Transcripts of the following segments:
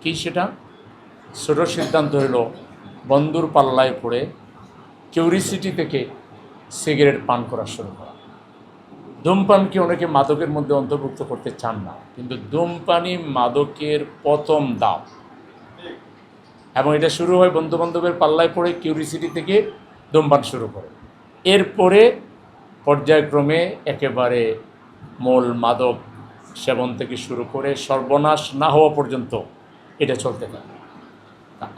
কি সেটা? ছোট সিদ্ধান্ত হলো বন্ধুর পাল্লায় পড়ে কিউরিসিটি থেকে সিগারেট পান করা শুরু করা। ধূমপানকে অনেকে মাদকের মধ্যে অন্তর্ভুক্ত করতে চান না, কিন্তু ধূমপানই মাদকের প্রথম ধাপ। এবং এটা শুরু হয় বন্ধুবান্ধবের পাল্লায় পড়ে কিউরিসিটি থেকে ধূমপান শুরু করে। এরপরে পর্যায়ক্রমে একেবারে মূল মাদক সেবন থেকে শুরু করে সর্বনাশ না হওয়া পর্যন্ত এটা চলতে থাকে।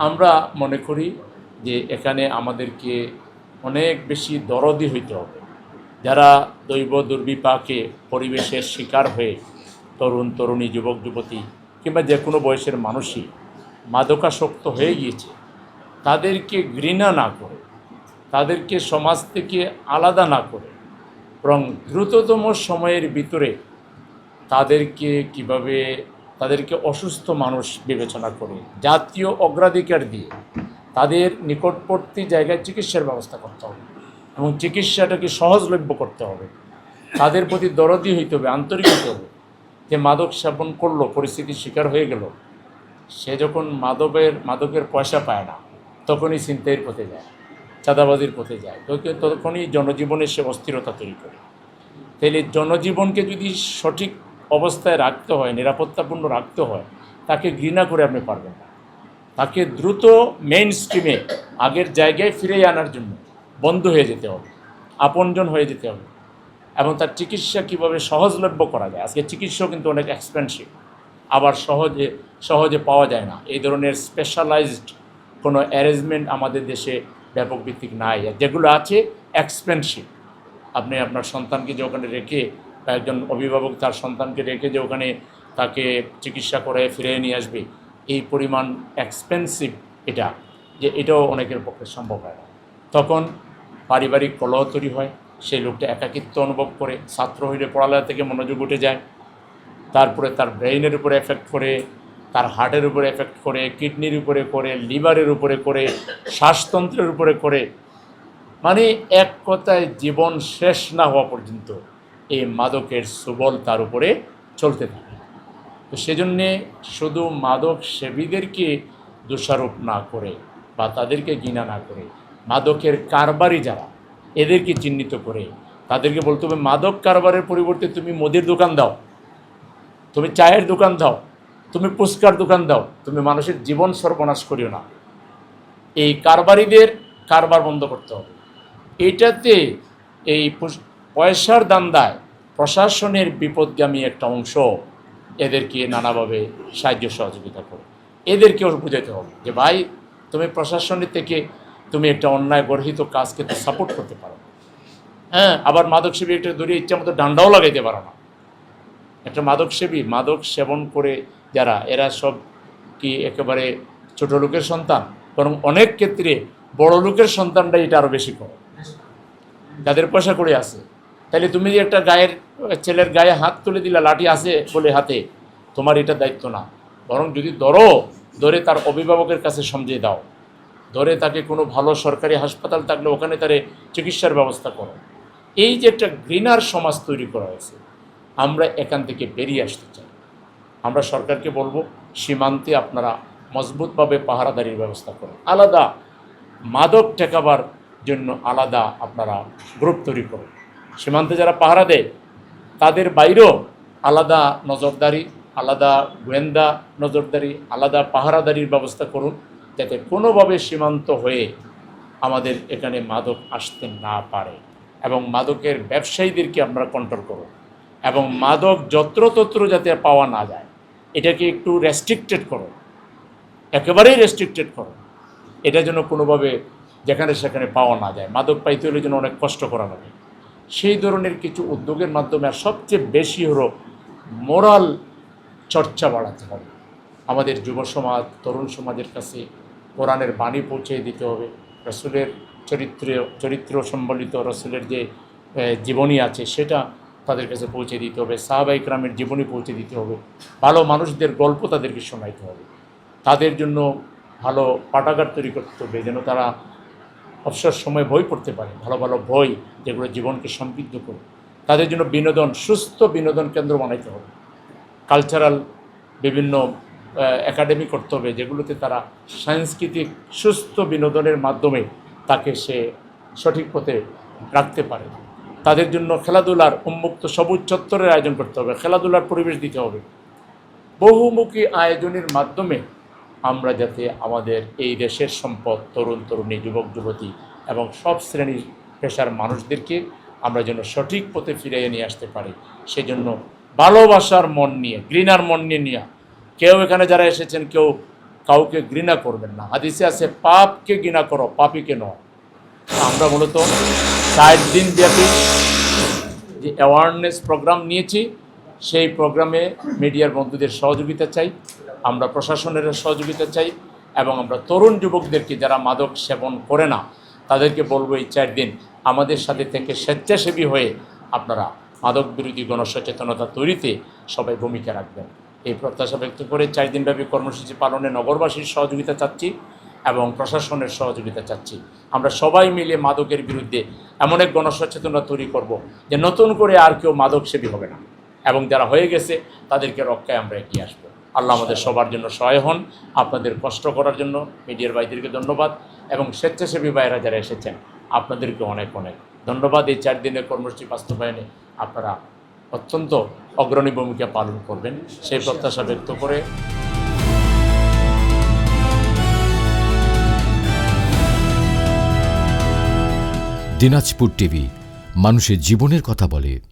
আমরা মনে করি যে এখানে আমাদেরকে অনেক বেশি দরদি হইতে হবে। যারা দৈব দুর্বিপাকে পরিবেশের শিকার হয়ে তরুণ তরুণী, যুবক যুবতী কিংবা যে কোনো বয়সের মানুষই মাদকাসক্ত হয়ে গিয়েছে, তাদেরকে ঘৃণা না করে, তাদেরকে সমাজ থেকে আলাদা না করে, বরং দ্রুততম সময়ের ভিতরে তাদেরকে অসুস্থ মানুষ বিবেচনা করে জাতীয় অগ্রাধিকার দিয়ে তাদের নিকটবর্তী জায়গায় চিকিৎসার ব্যবস্থা করতে হবে এবং চিকিৎসাটাকে সহজলভ্য করতে হবে। তাদের প্রতি দরদি হইতে হবে, আন্তরিক হতে হবে। যে মাদক সেবন করলো, পরিস্থিতির শিকার হয়ে গেল, সে যখন মাদকের পয়সা পায় না, তখনই ছিনতাইয়ের পথে যায়, চাঁদাবাজির পথে যায়, তখনই জনজীবনে সে অস্থিরতা তৈরি করে। তাহলে জনজীবনকে যদি সঠিক অবস্থায় রাখতে হয়, নিরাপত্তাপূর্ণ রাখতে হয়, তাকে ঘৃণা করে আপনি পারবেন না। তাকে দ্রুত মেইন স্ট্রিমে আগের জায়গায় ফিরে আনার জন্য বন্ধ হয়ে যেতে হবে, আপনজন হয়ে যেতে হবে। এবং তার চিকিৎসা কীভাবে সহজলভ্য করা যায়। আজকে চিকিৎসাও কিন্তু অনেক এক্সপেন্সিভ, আবার সহজে পাওয়া যায় না। এই ধরনের স্পেশালাইজড কোনো অ্যারেঞ্জমেন্ট আমাদের দেশে ব্যাপক ভিত্তিক নাই, যেগুলো আছে এক্সপেন্সিভ। আপনি আপনার সন্তানকে যে ওখানে রেখে, বা একজন অভিভাবক তার সন্তানকে রেখে যে ওখানে তাকে চিকিৎসা করে ফিরিয়ে নিয়ে আসবে, এই পরিমাণ এক্সপেন্সিভ এটাও অনেকের পক্ষে সম্ভব হয় না। তখন পারিবারিক কলহ তৈরি হয়, সেই লোকটা একাকিত্ব অনুভব করে, ছাত্র হইলে পড়ালেখা থেকে মনোযোগ উঠে যায়, তারপরে তার ব্রেইনের উপরে এফেক্ট করে, তার হার্টের উপরে এফেক্ট করে, কিডনির উপরে করে, লিভারের উপরে করে, শ্বাসতন্ত্রের উপরে করে, মানে এক কথায় জীবন শেষ না হওয়া পর্যন্ত এই মাদকের সুবল তার উপরে চলতে থাকে। তো সেজন্যে শুধু মাদক সেবীদেরকে দোষারোপ না করে বা তাদেরকে ঘৃণা না করে, মাদকের কারবারি যারা, এদেরকে চিহ্নিত করে তাদেরকে বলতে হবে, মাদক কারবারের পরিবর্তে তুমি মদের দোকান দাও, তুমি চায়ের দোকান দাও, তুমি ফুচকার দোকান দাও, তুমি মানুষের জীবন সর্বনাশ করিও না। এই কারবারিদের কারবার বন্ধ করতে হবে। এটাতে এই পয়সার দান্দায় প্রশাসনের বিপদগামী একটা অংশ এদেরকে নানাভাবে সাহায্য সহযোগিতা করে। এদেরকেও বুঝাতে হবে যে ভাই, তুমি প্রশাসনের থেকে তুমি একটা অন্যায় গর্হিত কাজকে তো সাপোর্ট করতে পারো, হ্যাঁ, আবার মাদকসেবী একটা ধরে ইচ্ছা মতো ডান্ডাও লাগাইতে পারো না। একটা মাদকসেবী, মাদক সেবন করে যারা, এরা সব কি একেবারে ছোট লোকের সন্তান? বরং অনেক ক্ষেত্রে বড় লোকের সন্তানটাই এটা আরও বেশি করে, যাদের পয়সা করে আছে। তাইলে তুমি যে একটা ছেলের গায়ে হাত তুলে দিলা, লাঠি আছে বলে হাতে, তোমার এটা দায়িত্ব না। বরং যদি ধরে তার অভিভাবকের কাছে সমঝিয়ে দাও, ধরে তাকে কোনো ভালো সরকারি হাসপাতাল থাকলে ওখানে তার চিকিৎসার ব্যবস্থা করো। এই যে একটা ঘৃণার সমাজ তৈরি করা হয়েছে, আমরা এখান থেকে বেরিয়ে আসতে চাই। আমরা সরকারকে বলবো, সীমান্তে আপনারা মজবুতভাবে পাহারাদারির ব্যবস্থা করুন, আলাদা মাদক ঠেকাবার জন্য আলাদা আপনারা গ্রুপ তৈরি করুন। সীমান্তে যারা পাহারা দেয় তাদের বাইরেও আলাদা নজরদারি, আলাদা গোয়েন্দা নজরদারি, আলাদা পাহারাদারির ব্যবস্থা করুন, যাতে কোনোভাবে সীমান্ত হয়ে আমাদের এখানে মাদক আসতে না পারে। এবং মাদকের ব্যবসায়ীদেরকে আপনারা কন্ট্রোল করুন, এবং মাদক যত্রতত্র যাতে পাওয়া না যায়, এটাকে একটু রেস্ট্রিক্টেড করো, একেবারেই রেস্ট্রিক্টেড করো। এটা যেন কোনোভাবে যেখানে সেখানে পাওয়া না যায়। মাদক পাইতে হলে যেন অনেক কষ্ট করা লাগে। সেই ধরনের কিছু উদ্যোগের মাধ্যমে, আর সবচেয়ে বেশি হলো মোরাল চর্চা বাড়াতে হবে। আমাদের যুব সমাজ, তরুণ সমাজের কাছে কোরআনের বাণী পৌঁছে দিতে হবে, রসুলের চরিত্র সম্বলিত রসুলের যে জীবনী আছে সেটা তাদের কাছে পৌঁছে দিতে হবে, সাহাবা ইকরামের জীবনী পৌঁছে দিতে হবে, ভালো মানুষদের গল্প তাদেরকে শোনাইতে হবে। তাদের জন্য ভালো পাঠাগার তৈরি করতে হবে, যেন তারা অবসর সময় বই পড়তে পারে, ভালো ভালো বই যেগুলো জীবনকে সমৃদ্ধ করে। তাদের জন্য সুস্থ বিনোদন কেন্দ্র বানাইতে হবে, কালচারাল বিভিন্ন একাডেমি করতে হবে, যেগুলোতে তারা সাংস্কৃতিক সুস্থ বিনোদনের মাধ্যমে তাকে সে সঠিক পথে রাখতে পারে। তাদের জন্য খেলাধুলার উন্মুক্ত সবুজ চত্বরের আয়োজন করতে হবে, খেলাধুলার পরিবেশ দিতে হবে। বহুমুখী আয়োজনের মাধ্যমে আমরা যাতে আমাদের এই দেশের সম্পদ তরুণ তরুণী, যুবক যুবতী এবং সব শ্রেণীর পেশার মানুষদেরকে আমরা যেন সঠিক পথে ফিরিয়ে নিয়ে আসতে পারি, সেজন্য ভালোবাসার মন নিয়ে, ঘৃণার মন নিয়ে কেউ এখানে যারা এসেছেন কেউ কাউকে ঘৃণা করবেন না। হাদিসে আছে পাপকে ঘৃণা করো, পাপীকে নয়। আমরা মূলত 4 দিন ব্যাপী যে অ্যাওয়ারনেস প্রোগ্রাম নিয়েছি, সেই প্রোগ্রামে মিডিয়ার বন্ধুদের সহযোগিতা চাই, আমরা প্রশাসনের সহযোগিতা চাই, এবং আমরা তরুণ যুবকদেরকে যারা মাদক সেবন করে না তাদেরকে বলবো এই 4 দিন আমাদের সাথে থেকে স্বেচ্ছাসেবী হয়ে আপনারা মাদক বিরোধী গণসচেতনতা তৈরিতে সবাই ভূমিকা রাখবেন। এই প্রত্যাশা ব্যক্ত করে 4 দিনব্যাপী কর্মসূচি পালনে নগরবাসীর সহযোগিতা চাচ্ছি এবং প্রশাসনের সহযোগিতা চাচ্ছি। আমরা সবাই মিলে মাদকের বিরুদ্ধে এমন এক গণসচেতনতা তৈরি করব যে নতুন করে আর কেউ মাদক সেবী হবে না, এবং যারা হয়ে গেছে তাদেরকে রক্ষায় আমরা এগিয়ে আসবো। আল্লাহ আমাদের সবার জন্য সহায় হন। আপনাদের কষ্ট করার জন্য মিডিয়ার ভাইদেরকে ধন্যবাদ, এবং স্বেচ্ছাসেবী ভাইয়েরা যারা এসেছেন আপনাদেরকে অনেক অনেক ধন্যবাদ। এই 4 দিনের কর্মসূচি বাস্তবায়নে আপনারা অত্যন্ত অগ্রণী ভূমিকা পালন করবেন সেই প্রত্যাশা ব্যক্ত করে দিনাজপুর টিভি, মানুষের জীবনের কথা বলে।